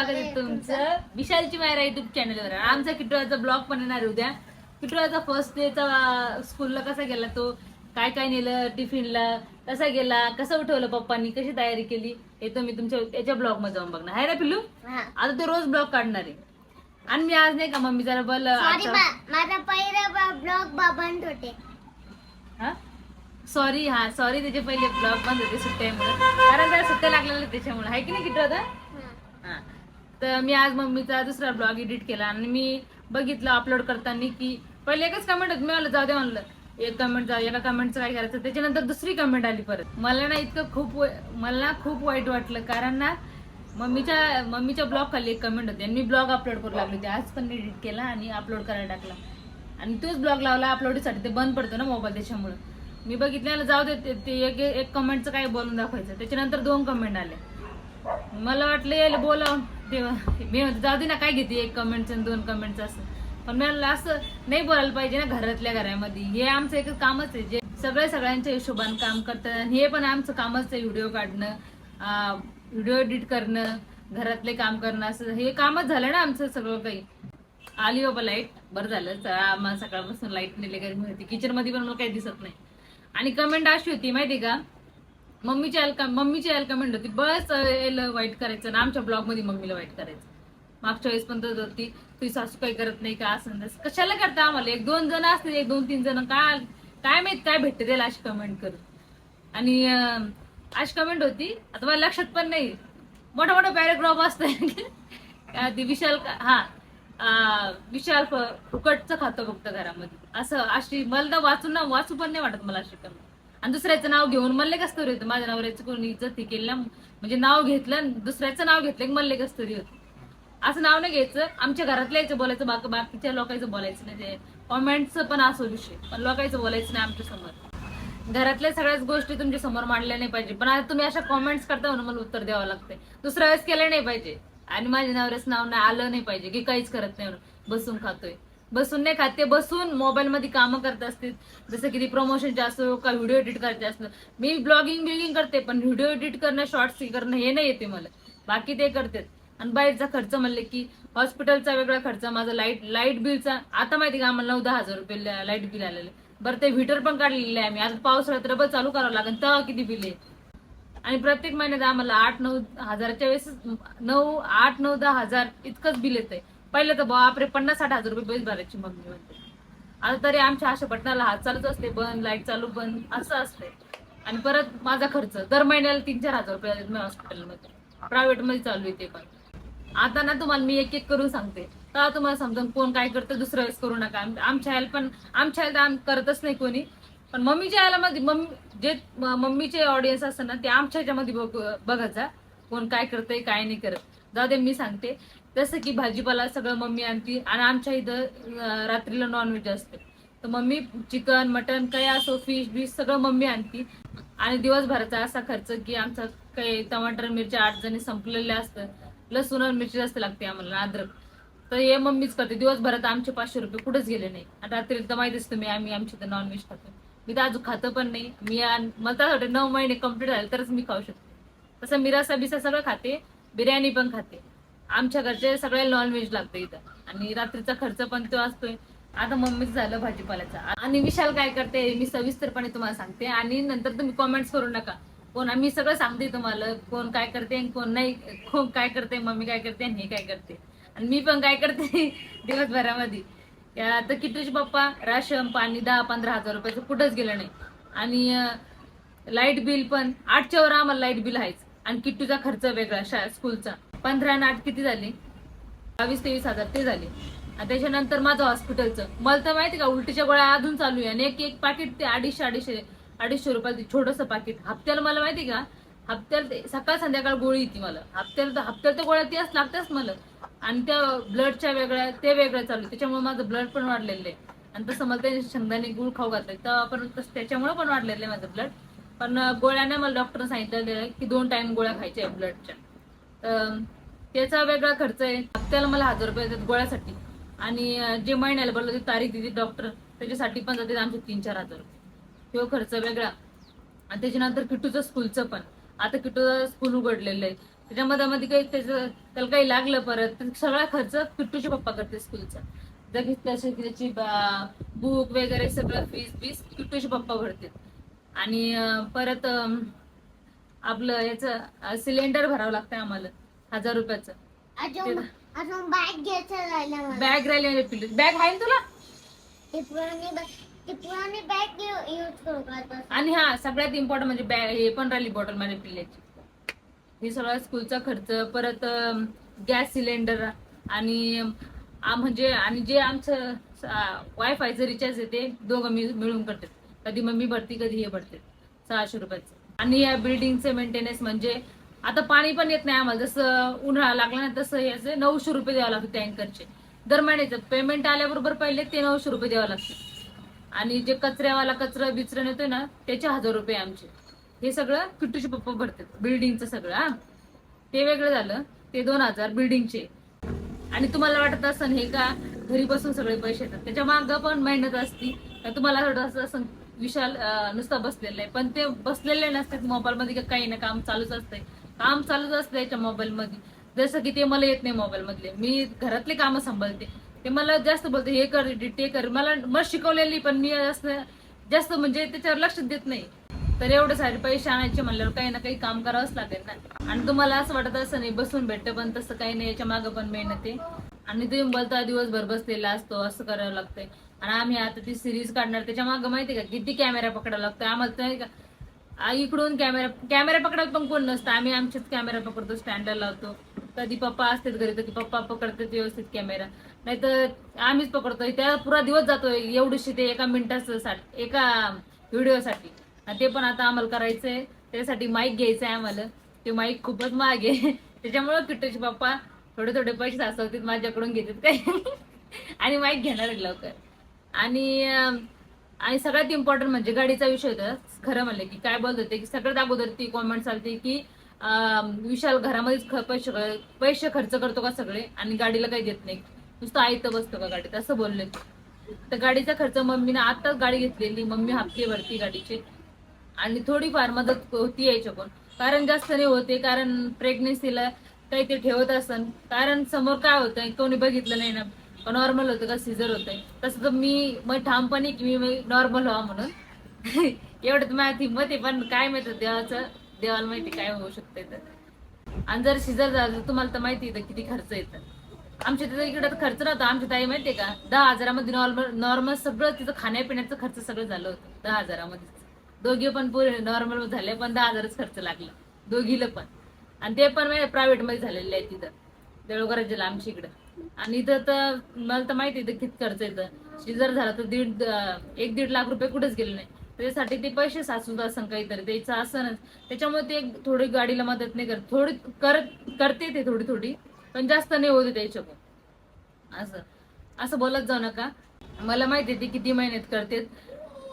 स्वागत आहे तुमचं विशालची मायरा युट्यूब चॅनलवर। आमचा किटूचा ब्लॉग पण येणार उद्या। किटूचा फर्स्ट डेचा स्कूलला कसा गेला, तो काय काय नेलं टिफिनला, कसा गेला, कसं उठवलं पप्पांनी, कशी तयारी केली, हे तर मी तुमच्या याच्या ब्लॉग मध्ये जाऊन बघणार आहे ना पिल्लू। आता तो रोज ब्लॉग काढणार आहे आणि मी आज नाही का मम्मी जरा बोल माझा पहिला ब्लॉग बंद होते। सॉरी सॉरी, त्याचे पहिले ब्लॉग बंद होते सुट्ट्यामुळे, कारण त्याला सुट्ट्या लागलेल्या त्याच्यामुळे, आहे की नाही किटू आता। तर मी आज मम्मीचा दुसरा ब्लॉग एडिट केला आणि मी बघितलं अपलोड करताना की पहिले एकच कमेंट होती, मी म्हणलं जाऊ दे, म्हणलं एक कमेंट जाऊ, एका कमेंटचं काय करायचं। त्याच्यानंतर दुसरी कमेंट आली परत, मला ना इतकं मला खूप वाईट वाटलं, कारण ना मम्मीच्या ब्लॉग खाली एक कमेंट होती आणि मी ब्लॉग अपलोड करू लागले होते। आज पण एडिट केला आणि अपलोड करायला टाकला आणि तोच ब्लॉग लावला अपलोडसाठी, ते बंद पडतो ना मोबाईल, त्याच्यामुळे मी बघितलं जाऊ दे, ते एक कमेंटचं काय बोलून दाखवायचं। त्याच्यानंतर 2 कमेंट आले, मला वाटलं यायला बोलावून तेव्हा मी म्हणते जाऊ दे ना, काय घेते 1 कमेंटचं आणि 2 कमेंटचं असं, पण मला असं नाही बोलायला पाहिजे ना घरातल्या घरामध्ये। हे आमचं एकच कामच आहे, जे सगळ्यांच्या हिशोबाने काम करतात, हे पण आमचं कामच आहे, व्हिडिओ काढणं, व्हिडिओ एडिट करणं, घरातले काम करणं, असं हे कामच झालं ना आमचं सगळं काही। आली बाबा लाईट, बरं झालं, आम्हाला सकाळपासून लाईट नेले गरमी होती, किचन मध्ये पण मला काही दिसत नाही। आणि कमेंट अशी होती माहिती का, मम्मीची यायला कमेंट होती, बस यायला वाईट करायचं ना आमच्या ब्लॉग मध्ये मम्मीला वाईट करायचं। मागच्या वेळेस पण तर होती, तुझी सासू काही करत नाही का, असं कशाला करता, आम्हाला 1-2 जण असते, 1-2-3 जण, काय माहित काय भेटते त्याला अशी कमेंट करून। आणि अशी कमेंट होती, आता मला लक्षात पण नाही, मोठा मोठा पॅरेग्राफ असतंय ती विशाल फुकटचं खातं फक्त घरामध्ये, असं अशी मला वाचू पण नाही वाटत मला अशी कमेंट। आणि दुसऱ्याचं नाव घेऊन मल्ले कस्तुरी होतं, माझ्या नवऱ्याचं कोणी इज्जत केलं, म्हणजे नाव घेतलं दुसऱ्याचं नाव घेतलं की मल्ले कस्तुरी होतं, असं नाव नाही घ्यायचं, आमच्या घरातल्या याचं बोलायचं, बाकीच्या लोकांचं बोलायचं नाही, ते कॉमेंटचं पण असो विषय, पण लोकांचं बोलायचं नाही आमच्या समोर। घरातल्या सगळ्याच गोष्टी तुमच्या समोर मांडल्या नाही पाहिजे, पण आता तुम्ही अशा कॉमेंट्स करता म्हणून मला उत्तर द्यावं लागतंय, दुसऱ्या वेळेस केलं नाही पाहिजे आणि माझ्या नवऱ्याचं नाव नाही आलं नाही पाहिजे की काहीच करत नाही म्हणून, बसून खातोय, बसून नाही खाते, बसून मोबाईल मध्ये कामं करत असतील, जसं की प्रमोशनचे असो का व्हिडिओ एडिट करायचे असलं, मी ब्लॉगिंग करते, पण व्हिडिओ एडिट करणं, शॉर्ट्स करणं हे नाही येते मला, बाकी ते करते। आणि बाहेरचा खर्च म्हणले की हॉस्पिटलचा वेगळा खर्च, माझा लाईट बिलचा, आता माहिती का आम्हाला 9-10 हजार रुपये लाईट बिल आलेलं, बरं ते व्हीटर पण काढलेलं आहे आम्ही, आता पावसाळ्यात रबर चालू करावं लागेल, तेव्हा किती बिल आहे। आणि प्रत्येक महिन्यात आम्हाला 8-9 हजाराच्या वेळेस 8-9-10 हजार इतकंच बिल येतंय। पहिले तर बापरे 50-60 हजार रुपये बेस भरायची मम्मी म्हणते, आता तरी आमच्या अशा बटनाला हात चालूच असते, बंद लाईट चालू बंद असं असतंय। आणि परत माझा खर्च दर महिन्याला 3-4 हजार रुपये मी हॉस्पिटलमध्ये, प्रायव्हेट मध्ये चालू आहे ते पण। आता ना तुम्हाला मी एक करून सांगते, तर तुम्हाला समजून कोण काय करतं दुसऱ्या वेळेस करू नका। आमच्या ह्याला करतच नाही कोणी, पण मम्मीच्या ह्याला मध्ये मम्मीचे ऑडियन्स असतं ना, ते आमच्या ह्याच्यामध्ये बघत जा कोण काय करतंय काय नाही करत। जाऊ दे, मी सांगते, जसं की भाजीपाला सगळं मम्मी आणती, आणि आमच्या इथं रात्रीला नॉनव्हेज असते, तर मम्मी चिकन मटन काय असो, फिश सगळं मम्मी आणती। आणि दिवसभराचा असा खर्च की आमचा काही टमाटर मिरच्या 8 जणी संपलेले असतं, लसूण आणि मिरची जास्त लागते आम्हाला, अद्रक, तर हे मम्मीच करते। दिवसभरात आमचे 500 रुपये कुठेच गेले नाही। आणि रात्री तर माहितीच तुम्ही आम्ही आमच्या इथं नॉनव्हेज खातो, मी तर अजून खातं पण नाही, मला तर 9 महिने कम्प्लीट झाले तरच मी खाऊ शकते। तसं मी रस्सा बिसा सगळं खाते, बिर्याणी पण खाते, आमच्या घरचे सगळे नॉनव्हेज लागतं इथं, आणि रात्रीचा खर्च पण तो असतोय। आता मम्मीच झालं भाजीपाल्याचा। आणि विशाल काय करते मी सविस्तरपणे तुम्हाला सांगते, आणि नंतर तुम्ही कॉमेंट्स करू नका, मी सगळं सांगते तुम्हाला, कोण काय करते कोण नाही, कोण काय करते, मम्मी काय करते आणि हे काय करते, आणि मी पण काय करते दिवसभरामध्ये। तर किटूचे पप्पा राशन पाणी 10-15 हजार रुपयाचं कुठंच गेलं नाही, आणि लाईट बिल पण 8च्या वर आम्हाला लाईट बिल आहेच, आणि किट्टूचा खर्च वेगळा स्कूलचा, 15 आणि 8 किती झाले, 22-23 हजार ते झाले। आणि त्याच्यानंतर माझं हॉस्पिटलचं, मला तर माहिती का उलटीच्या गोळ्या अजून चालू आहे, आणि एक पाकिट ते 250 रुपयाचं छोटंसं पाकिट, हप्त्याला मला माहिती का, हप्त्याला सकाळ संध्याकाळ गोळी येते मला, हप्त्याला तर गोळ्या तेच लागतात मला, आणि त्या ब्लडच्या वेगळ्या ते वेगळं चालू, त्याच्यामुळे माझं ब्लड पण वाढलेलं आहे। आणि तसं मला ते शेंगदाणे गुळ खाऊ घातलंय तर पण त्याच्यामुळे पण वाढलेलं आहे माझं ब्लड, पण गोळ्याने मला डॉक्टरने सांगितलेलं की 2 टाइम गोळ्या खायच्या आहे ब्लडच्या, तर त्याचा वेगळा खर्च आहे। हप्त्याला मला 1000 रुपये येतात गोळ्यासाठी, आणि जे महिन्याला बोललं ते तारीख दिली डॉक्टर, त्याच्यासाठी पण जाते आमचे 3-4 हजार रुपये, तो खर्च वेगळा। आणि त्याच्यानंतर किट्टूचं स्कूलचं पण, आता किट्टूचं स्कूल उघडलेलं आहे, त्याच्यामध्ये मध्ये काही त्याला काही लागलं परत तर सगळा खर्च किट्टूचे पप्पा करते स्कूलचा. त्याची बुक वगैरे सगळं फीस किट्टूचे पप्पा भरते. आणि परत आपलं याचं सिलेंडर भरावं लागतं आम्हाला 1000 रुपयाचं. अजून बॅग घ्यायचं राहिलं मला. बॅग राहिली पिल्लू, बॅग आहे ना तुला? ती पुराणी बॅग यूज करू का आता? आणि हा सगळ्यात इम्पॉर्टंट म्हणजे बॅग हे पण राहिली बॉटल माझ्या पिल्ल्याची. हे सगळा स्कूलचा खर्च, परत गॅस सिलेंडर आणि म्हणजे आणि जे आमचं वायफायचं रिचार्ज आहे ते दोघं मिळून करतात. कधी मम्मी भरती कधी हे भरते 600 रुपयाचं. आणि या बिल्डिंगचं मेंटेनन्स म्हणजे आता पाणी पण येत नाही आम्हाला, जसं उन्हाळा लागला ना तसं याचे 900 रुपये द्यावं लागतं टँकरचे. दर महिन्याचं पेमेंट आल्याबरोबर पहिले ते 900 रुपये द्यावं लागते. आणि जे कचऱ्यावाला कचरा बिचरा नेतोय ना त्याचे 1000 रुपये आमचे. हे सगळं किट्टूचे पप्पा भरतात बिल्डिंगचं सगळं. हा ते वेगळं झालं, ते 2000 बिल्डिंगचे. आणि तुम्हाला वाटत असं हे का घरी बसून सगळे पैसे येतात, त्याच्या मागं पण मेहनत असती. तुम्हाला थोडं असं विशाल नुसतं बसलेलं आहे, पण ते बसलेले नसतात मोबाईल मध्ये, काही ना काम चालूच असतंय. काम चालूच असतं याच्या मोबाईल मध्ये. जसं की ते मला येत नाही मोबाईल मधले, मी घरातले कामं सांभाळते. ते मला जास्त बोलते हे कर ते कर, मला शिकवलेली पण मी जास्त म्हणजे त्याच्यावर लक्ष देत नाही. तर एवढे सारे पैसे आणायचे म्हणल्यावर काही ना काही काम करावंच लागेल ना. आणि तुम्हाला असं वाटत असं नाही बसून भेटतं, पण तसं काही नाही, याच्या मागं पण मेहनत आहे. आणि तुम्ही बोलता दिवसभर बसलेला असतो असं करावं लागतंय. आणि आम्ही आता ती सिरीज काढणार त्याच्या मागं माहिती का किती कॅमेरा पकडावा लागतो आम्हाला. तर का इकडून कॅमेरा पकडायला पण कोण नसतं, आम्ही आमचेच कॅमेरा पकडतो, स्टँडला लावतो. कधी पप्पा असतात घरी कधी पप्पा पकडतात व्यवस्थित कॅमेरा, नाहीतर आम्हीच पकडतोय. त्या पुरा दिवस जातोय एवढीशी ते एका मिनिटाचं एका व्हिडिओसाठी. ते पण आता आम्हाला करायचंय, त्यासाठी माईक घ्यायचंय आम्हाला. ते माईक खूपच महाग आहे त्याच्यामुळे किट्टूचे पप्पा थोडे थोडे पैसे साचवतात माझ्याकडून घेतात काय आणि माईक घेणार आहे लवकर. आणि सगळ्यात इम्पॉर्टंट म्हणजे गाडीचा विषय होता. खरं म्हणलं की काय बोलत होते की सगळ्यात अगोदर ती कॉमेंट चालते की विशाल घरामध्येच पैसे खर्च करतो का सगळे आणि गाडीला काही देत नाही, नुसतं आयतं बसतो का गाडीत, असं बोलले. तर गाडीचा खर्च मम्मीने आताच गाडी घेतलेली, मम्मी हप्ते भरती गाडीचे. आणि थोडीफार मदत होती याच्याकडून, कारण जास्त नाही होते, कारण प्रेग्नेन्सीला काही ते ठेवत असन. कारण समोर काय होतंय कोणी बघितलं नाही ना, नॉर्मल होतं का सिझर होतंय. तसं तर मी मग ठामपणे की मी नॉर्मल व्हा म्हणून एवढं तर माझी हिंमत आहे. पण काय माहिती देवाला माहिती काय होऊ शकतंय. तर आणि जर सिझर झालं तर तुम्हाला तर माहिती आहे किती खर्च येतं. आमच्या तिथं इकडे खर्च नव्हता. आमच्या ताई माहितीये का 10,000मध्ये नॉर्मल सगळं तिथं खाण्यापिण्याचं खर्च सगळं झालं होतं 10,000मध्ये. दोघी पण पुरे नॉर्मल झाले, पण 10,000च खर्च लागला दोघीला पण. आणि ते पण प्रायव्हेट मध्ये झालेले आहे तिथं देऊळगाव जिल्हा आमच्या इकडं. आणि इथं तर मला तर माहिती आहे किती खर्च येतं. सिझर झाला तर 1-1.5 लाख रुपये कुठेच गेले नाही. त्याच्यासाठी ते पैसे साचून असं काहीतरी द्यायचं असं. त्याच्यामुळे ते थोडी गाडीला मदत नाही करत, थोडी करते ते थोडी, पण जास्त नाही होते त्याच्याकडून. असं बोलत जाऊ नका. मला माहिती आहे ते किती मेहनत करते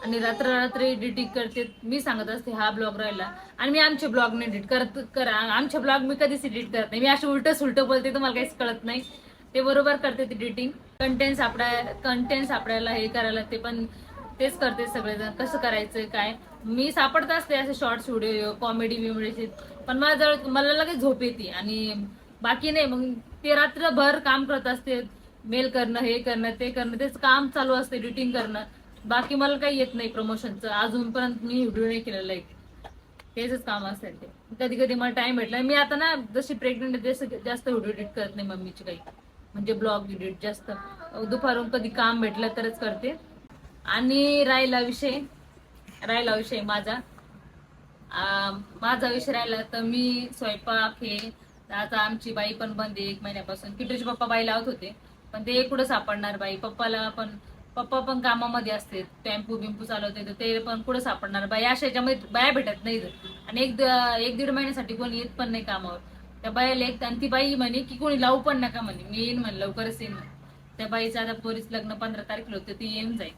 आणि रात्र एडिटिंग करते. मी सांगत असते हा ब्लॉग राहिला, आणि मी आमचे ब्लॉग नाही एडिट आमचे ब्लॉग मी कधीच एडिट करत नाही. मी असे उलट बोलते, तुम्हाला काहीच कळत नाही. ते बरोबर करते ते एडिटिंग. कंटेंट सापडायला हे करायला ते पण तेच करते सगळेजण. कसं करायचं काय मी सापडत असते असे शॉर्ट्स व्हिडिओ कॉमेडी बिमेडीचे, पण मला लगेच झोप येते आणि बाकी नाही. मग ते रात्रभर काम करत असते, मेल करणं हे करणं ते करणं, तेच काम चालू असते एडिटिंग करणं. बाकी मला काही येत नाही प्रमोशनचं, अजूनपर्यंत मी व्हिडिओ नाही केलेला आहे. तेच काम असेल ते. कधी कधी मला टाइम भेटला. मी आता ना जशी प्रेग्नेंट जास्त व्हिडिओ एडिट करत नाही मम्मीची काही, म्हणजे ब्लॉग एडिट जास्त दुपारून कधी काम भेटलं तरच करते. आणि राहिला विषय माझा विषय राहिला तर मी स्वयंपाक हे आता आमची बाई पण बंद आहे 1 महिन्यापासून. किटूचे पप्पा बाई लावत होते, पण ते कुठं सापडणार बाई. पप्पा पण कामामध्ये असते, टेम्पो बिंपू चालवते, तर ते पण कुठं सापडणार बाई. अशा याच्यामध्ये बाया भेटत नाही. आणि 1-1.5 महिन्यासाठी कोणी येत पण नाही कामावर. त्या बायाला आणि ती बाई म्हणे की कोणी लावू पण नका म्हणे, मी येईन म्हणे लवकरच येईन. त्या बाईचं आता पोरीच लग्न 15 तारखेला होते, ती येऊन जाईल.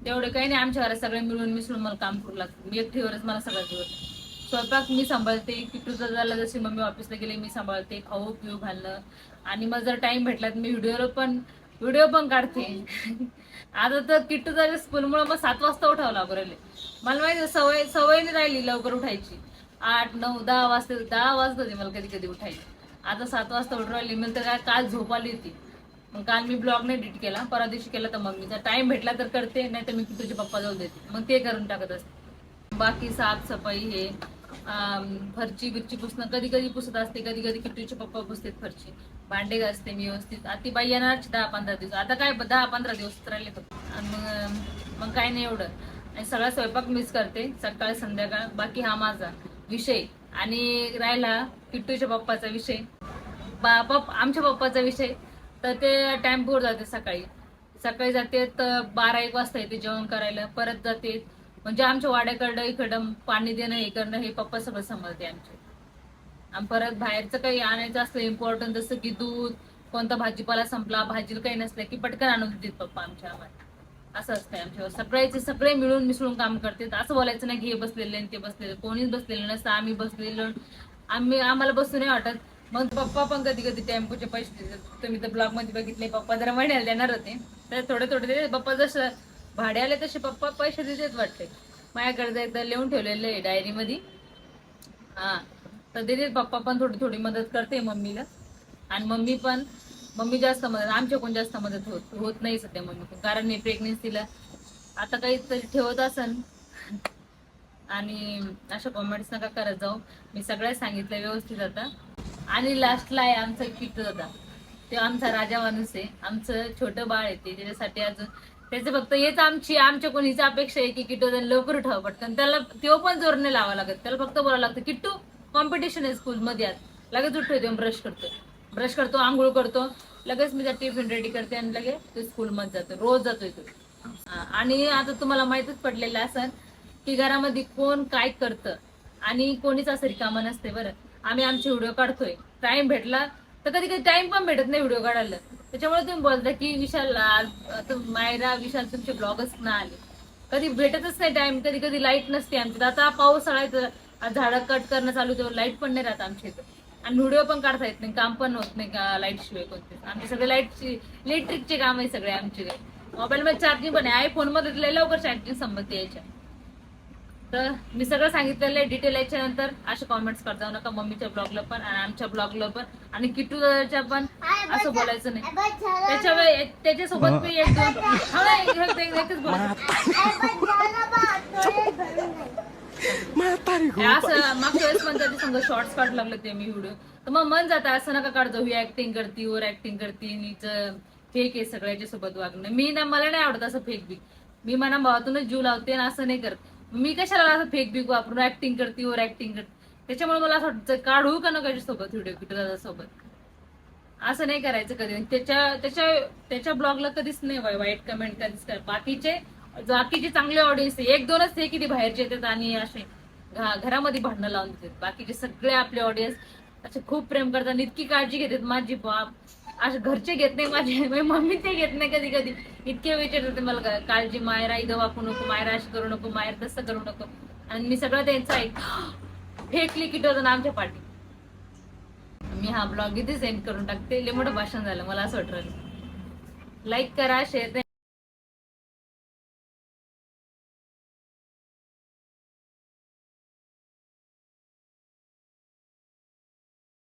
तेवढं काही नाही. आमच्या घरात सगळे मिळून मिसळून मला काम करू लागतं. मी एकटीवरच मला सगळं दिवस. स्वयंपाक मी सांभाळते, किटूचं झालं जशी मम्मी ऑफिसला गेले मी सांभाळते, खाऊ पिऊ घालणं. आणि मग जर टाइम भेटला तर मी व्हिडिओ पण काढते आता तर किट्टूच्या स्कूलमुळे मग 7 वाजता उठावं लागू राहिले. मला माहिती सवय नाही राहिली लवकर उठायची. 8, 9, 10 वाजता 10 वाजत होते मला कधी कधी उठायला. आता 7 वाजता उठून राहिली. मी तर काय काल झोप आली होती. मग काल मी ब्लॉग नाही एडिट केला, परवा दिवशी केला. तर मम्मीचा टाइम भेटला तर करते, नाही तर मी तुझे पप्पा जाऊ देते, मग ते करून टाकत असते. बाकी साफसफाई हे फरची बिरची पुसणं कधी कधी पुसत असते, कधी कधी किट्टूचे पप्पा पुसतात फरची. भांडे घासते मी व्यवस्थित. आता ती बाई येणार 10-15 दिवस. आता काय 10-15 दिवस राहिले फक्त. आणि मग काय नाही एवढं. आणि सगळा स्वयंपाक मिस करते, सकाळ संध्याकाळ. बाकी हा माझा विषय. आणि राहिला किट्टूच्या पप्पाचा विषय, आमच्या पप्पाचा विषय. तर ते टेम्पोवर जाते सकाळी. सकाळी जाते तर 12-1 वाजता येते जेवण करायला, परत जाते. म्हणजे आमच्या वाड्याकडं इकडं पाणी देणं हे करणं हे पप्पा सगळं सांभाळते आमचे. आणि परत बाहेरचं काही आणायचं असतं इम्पॉर्टंट, जसं की दूध, कोणता भाजीपाला संपला, भाजीला काही नसलं की पटकन आणून देतात पप्पा आमच्या आम्हाला. असं असतंय आमच्यावर. सगळे मिळून मिसळून काम करतात. असं बोलायचं नाही की हे बसलेले आणि ते बसलेले, कोणीच बसलेलं नसतं. आम्ही बसलेलो, आम्हाला बसू नाही वाटत. मग पप्पा पण कधी कधी टेम्पोचे पैसे देतात. तुम्ही तर ब्लॉग मध्ये बघितले, पप्पा जरा महिन्याला देणार होते तर थोडे थोडे देते पप्पा. जसं भाडे आले तसे पप्पा पैसे देतात वाटते. माझ्याकडे एकदा लिहून ठेवलेलं आहे डायरी मध्ये. हा, तर देते पप्पा पण थोडी थोडी मदत करते मम्मीला. आणि मम्मी जास्त मदत, आमच्याकडून जास्त मदत होत नाही सध्या मम्मी, कारण मी प्रेग्नेन्सीला आता काहीतरी ठेवत असन. आणि अशा कॉमेंट्स नका करत जाऊ, मी सगळ्यात सांगितलं व्यवस्थित आता. आणि लास्टला आहे आमचा किट्टू दादा. ते आमचा राजा माणूस आहे, आमचं छोटं बाळ आहे ते. त्याच्यासाठी अजून त्याचं फक्त हेच आमच्या कोणीची अपेक्षा आहे की किट्टू दादा लवकर उठावं पटकन. त्याला तो पण जोर नाही लावा लागत, त्याला फक्त बोलावं लागतं किट्टू कॉम्पिटिशन आहे स्कूलमध्ये आज. लगेच उठतो, ब्रश करतो, आंघोळ करतो, लगेच मी त्या टिफिन रेडी करते आणि लगेच ते स्कूलमध्ये जातो. रोज जातोय तो. आणि आता तुम्हाला माहितच पडलेलं असं की घरामध्ये कोण काय करतं आणि कोणीच असं रिकामं नसते बरं. आम्ही आमचे व्हिडिओ काढतोय, टाइम भेटला तर कधी कधी टाइम पण भेटत नाही व्हिडिओ काढायला. त्याच्यामुळे तुम्ही बोलता की विशाल मायरा विशाल तुमचे ब्लॉगच ना आले, कधी भेटतच नाही टाइम. कधी कधी लाईट नसते आमच्यात. आता पावसाळ्यात झाडं कट करणं चालू, तेव्हा लाईट पण नाही राहत आमच्या इथं. आणि व्हिडिओ पण काढता येत नाही, काम पण होत नाही का लाईट शिवाय कोणते. आमचे सगळे इलेक्ट्रिकचे काम आहे सगळे आमचे. मोबाईल मध्ये चार्जिंग पण आहे, आयफोन मध्ये लवकर चार्जिंग संबंध यायच्या. तर मी सगळं सांगितलेलं आहे डिटेल. याच्यानंतर असे कॉमेंट्स करता नका मम्मीच्या ब्लॉगला पण आणि आमच्या ब्लॉगला पण. आणि किट्टू दादाच्या पण असं बोलायचं नाही. त्याच्यासोबत मी एकच असं मागच्या वेळेस पण त्याच्या संग शॉर्ट्स काढू लागले ते मी व्हिडिओ. तर मग मन जातं, असं नका काढतो ही ऍक्टिंग करती ओव्हर ऍक्टिंग करती नीच फेक आहे सगळ्याच्या सोबत वागणं. मला नाही आवडत असं फेक बी. मी मना भावातूनच जीव लावते आणि असं नाही करत. मी कशाला असं फेक बिक वापरून ऍक्टिंग करते ओव्हर ऍक्टिंग करते. त्याच्यामुळे मला असं वाटतं काढू का नका सोबत व्हिडिओ किट्टू दादा सोबत. असं नाही करायचं कधी. त्याच्या ब्लॉगला कधीच नाही वाईट कमेंट कधीच कर. बाकीचे चांगले ऑडियन्स आहे, 1-2च ते किती बाहेरचे येतात आणि असे घरामध्ये भांडणं लावून देतात. बाकीचे सगळे आपले ऑडियन्स असे खूप प्रेम करतात, इतकी काळजी घेतात माझी बाप. असे घरचे घेत नाही माझे मम्मी ते घेत नाही. कधी कधी इतके विचारत होते मला काळजी, मायरा इथं वापरू नको, मायरा अशी करू नको, मायरा तसं करू नको. आणि मी सगळं त्यांचं फेकली किट होतं ना आमच्या पाठी. मी हा ब्लॉग इथे सेंड करून टाकते. लय मोठं भाषण झालं मला असं वाटलं. लाईक करा, शेअर